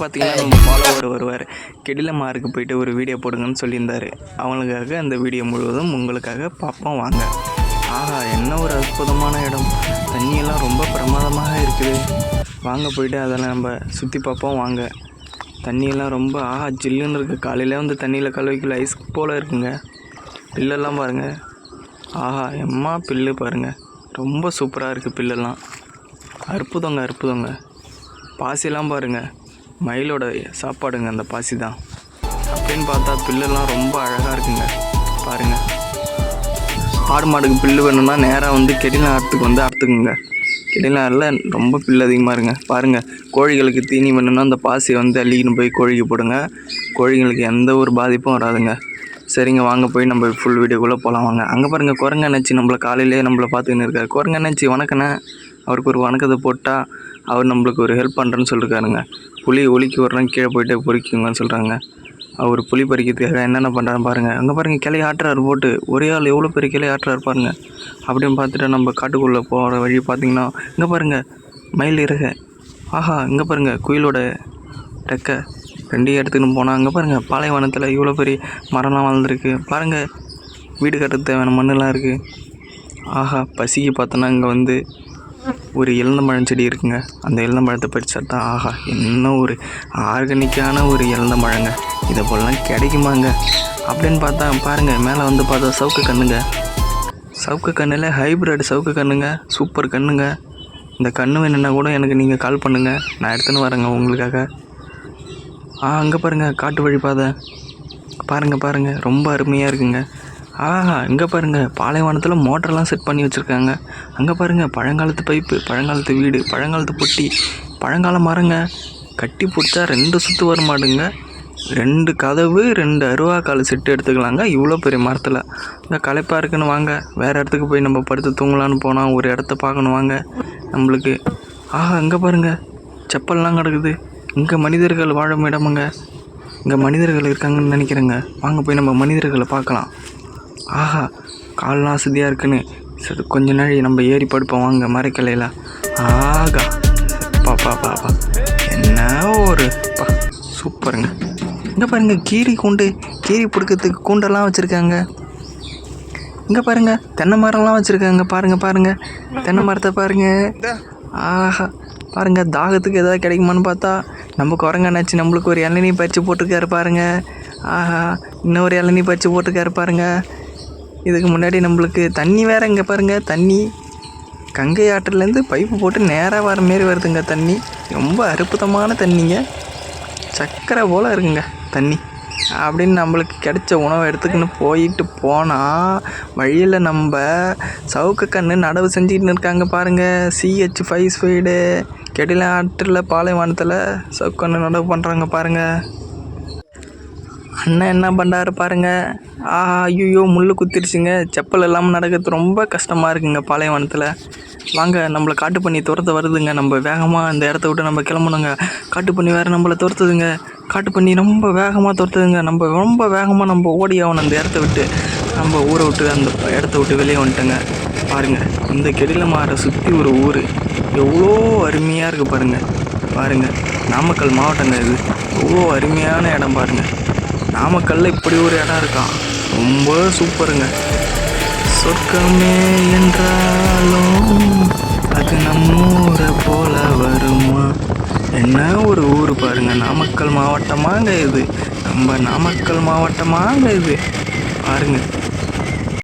பார்த்தீங்கன்னா நம்ம ஃபாலோவர் வருவார். கெடிலமாருக்கு போயிட்டு ஒரு வீடியோ போடுங்கன்னு சொல்லியிருந்தார். அவங்களுக்காக அந்த வீடியோ முழுவதும் உங்களுக்காக பார்ப்போம் வாங்க. ஆஹா, என்ன ஒரு அற்புதமான இடம்! தண்ணியெல்லாம் ரொம்ப பிரமாதமாக இருக்குது. வாங்க போயிட்டு அதெல்லாம் நம்ம சுற்றி பார்ப்போம் வாங்க. தண்ணியெல்லாம் ரொம்ப ஜில்லுன்னு இருக்குது. காலையில் வந்து தண்ணியில் கல் வைக்கல, ஐஸ் போல் இருக்குங்க. பில்லெல்லாம் பாருங்கள். எம்மா பில்லு பாருங்கள், ரொம்ப சூப்பராக இருக்குது. பில்லெல்லாம் அற்புதங்க. பாசிலாம் பாருங்கள், மயிலோட சாப்பாடுங்க அந்த பாசி தான். அப்படின்னு பார்த்தா பில்லெல்லாம் ரொம்ப அழகாக இருக்குங்க. பாருங்கள், ஆடு மாடுக்கு பில்லு வேணும்னா நேராக வந்து கெடிலாரத்துக்கு வந்து அறுத்துக்குங்க. கெடிலாரில் ரொம்ப பில்லு அதிகமாக இருங்க. பாருங்கள், கோழிகளுக்கு தீனி வேணும்னா அந்த பாசியை வந்து அள்ளிக்கின்னு போய் கோழிக்கு போடுங்க. கோழிங்களுக்கு எந்த ஒரு பாதிப்பும் வராதுங்க. சரிங்க, வாங்க போய் நம்ம ஃபுல் வீடியோக்குள்ளே போகலாம் வாங்க. அங்கே பாருங்கள், குரங்கண்ணாச்சி நம்மளை காலையிலேயே நம்மளை பார்த்துக்கின்னு இருக்காரு. குரங்கண்ணாச்சி வணக்கண்ணே. அவருக்கு ஒரு வணக்கத்தை போட்டால் அவர் நம்மளுக்கு ஒரு ஹெல்ப் பண்ணுறேன்னு சொல்லியிருக்காருங்க. புளி ஒலிக்கு வரலாம் கீழே போய்ட்டு பொறிக்குங்கன்னு சொல்கிறாங்க. அவர் புளி பறிக்கிறதுக்காக என்னென்ன பண்ணுறான்னு பாருங்கள். அங்கே பாருங்கள், கிளை ஆட்டுறாரு போட்டு. ஒரே ஆள் எவ்வளோ பெரிய கிளை ஆட்டுறாரு பாருங்கள். அப்படின்னு பார்த்துட்டு நம்ம காட்டுக்குள்ளே போகிற வழி பார்த்திங்கன்னா இங்கே பாருங்கள், மயில் இறகை. இங்கே பாருங்கள், குயிலோட ரெக்கை ரெண்டையும் எடுத்துக்கின்னு போனால் அங்கே பாருங்கள், பாலைவனத்தில் இவ்வளோ பெரிய மரம்லாம் வளர்ந்துருக்கு பாருங்கள். வீடு கட்டுறது தேவையான மண்ணெலாம் இருக்குது. பசிக்கு பார்த்தோன்னா இங்கே வந்து ஒரு இளந்தம்பழம் செடி இருக்குங்க. அந்த இளந்தம்பழத்தை பறிச்சா தான் என்ன ஒரு ஆர்கானிக்கான ஒரு இளந்தம்பழங்க. இதை போலலாம் கிடைக்குமாங்க அப்படின்னு பார்த்தா பாருங்கள், மேலே வந்து பார்த்தா சவுக்கு கண்ணில் ஹைப்ரிட் சவுக்கு கண்ணுங்க. சூப்பர் கண்ணுங்க. இந்த கண்ணு வேணுன்னா கூட எனக்கு நீங்கள் கால் பண்ணுங்கள், நான் எடுத்துன்னு வரேங்க உங்களுக்காக. அங்கே பாருங்கள், காட்டு வழி பாதை பாருங்கள், ரொம்ப அருமையாக இருக்குங்க. இங்கே பாருங்கள், பாலைவனத்தில் மோட்டர்லாம் செட் பண்ணி வச்சுருக்காங்க. அங்கே பாருங்கள், பழங்காலத்து பைப்பு, பழங்காலத்து வீடு, பழங்காலத்து பொட்டி, பழங்கால மரங்க. கட்டி பிடிச்சா 2 சுற்று வர மாட்டுங்க. 2 கதவு 2 அருவாக்கால் செட்டு எடுத்துக்கலாங்க இவ்வளோ பெரிய மரத்தில். இங்கே களைப்பாக இருக்குன்னு வாங்க, வேறு இடத்துக்கு போய் நம்ம படுத்து தூங்கலான்னு போனால் ஒரு இடத்த பார்க்கணும் வாங்க நம்மளுக்கு. இங்கே பாருங்கள், செப்பல்லாம் கிடக்குது. இங்கே மனிதர்கள் வாழும் இடமுங்க. இங்கே மனிதர்கள் இருக்காங்கன்னு நினைக்கிறேங்க. வாங்க போய் நம்ம மனிதர்களை பார்க்கலாம். கால்லாம் அசதியாக இருக்குன்னு சரி கொஞ்ச நாள் நம்ம ஏறி படுப்போம் வாங்க மரக்கிளையில். பாப்பா என்ன ஒரு சூப்பருங்க. இங்கே பாருங்கள், கீரி பிடிக்கிறதுக்கு கூண்டெல்லாம் வச்சுருக்காங்க. இங்கே பாருங்கள், தென்னை மரம்லாம் வச்சுருக்காங்க. பாருங்கள், தென்னை மரத்தை பாருங்கள். பாருங்கள், தாகத்துக்கு எதாவது கிடைக்குமான்னு பார்த்தா நம்ம குரங்கண்ணாச்சி நம்மளுக்கு ஒரு இளநீ பறித்து போட்டிருக்காரு பாருங்கள். இன்னொரு இளநீ பறித்து போட்டிருக்காரு பாருங்கள். இதுக்கு முன்னாடி நம்மளுக்கு தண்ணி வேறு. இங்கே பாருங்கள், தண்ணி கங்கை ஆற்றுலேருந்து பைப்பு போட்டு நேராக வர மாரி வருதுங்க தண்ணி. ரொம்ப அற்புதமான தண்ணிங்க, சக்கரை போல் இருக்குங்க தண்ணி. அப்படின்னு நம்மளுக்கு கிடைச்ச உணவை எடுத்துக்கின்னு போயிட்டு போனால் வழியில் நம்ம சவுக்கு கண்ணு நடவு செஞ்சுக்கிட்டு இருக்காங்க பாருங்கள். CH5 கெடில ஆற்றில் பாலைவனத்தில் சவுக்கு கண்ணு நடவு பண்ணுறாங்க பாருங்கள். அண்ணன் என்ன பண்ணுறாரு பாருங்கள். ஐயோ முள் குத்திருச்சுங்க. செப்பல் இல்லாமல் நடக்கிறது ரொம்ப கஷ்டமாக இருக்குங்க பாலைவனத்தில். வாங்க, நம்மளை காட்டு பண்ணி துரத்த வருதுங்க. நம்ம வேகமாக அந்த இடத்த விட்டு நம்ம கிளம்பணுங்க. காட்டு பண்ணி வேறு நம்மளை துரத்துதுங்க. காட்டு பண்ணி ரொம்ப வேகமாக துரத்துதுங்க. நம்ம ரொம்ப வேகமாக நம்ம ஓடி ஆகணும் அந்த இடத்த விட்டு. நம்ம ஊரை விட்டு அந்த இடத்த விட்டு வெளியே வந்துட்டோங்க. பாருங்கள், இந்த கெடிலமாரை சுற்றி ஒரு ஊர் எவ்வளோ அருமையாக இருக்குது பாருங்கள். நாமக்கல் மாவட்டங்க இது. எவ்வளோ அருமையான இடம் பாருங்கள். நாமக்கல்லில் இப்படி ஒரு இடம் இருக்கான், ரொம்ப சூப்பருங்க. சொர்க்கமே என்றாலும் அது நம்மூரை போல வருமா? என்ன ஒரு ஊர் பாருங்கள். நாமக்கல் மாவட்டமாங்க இது, நம்ம நாமக்கல் மாவட்டமாங்க இது. பாருங்கள்,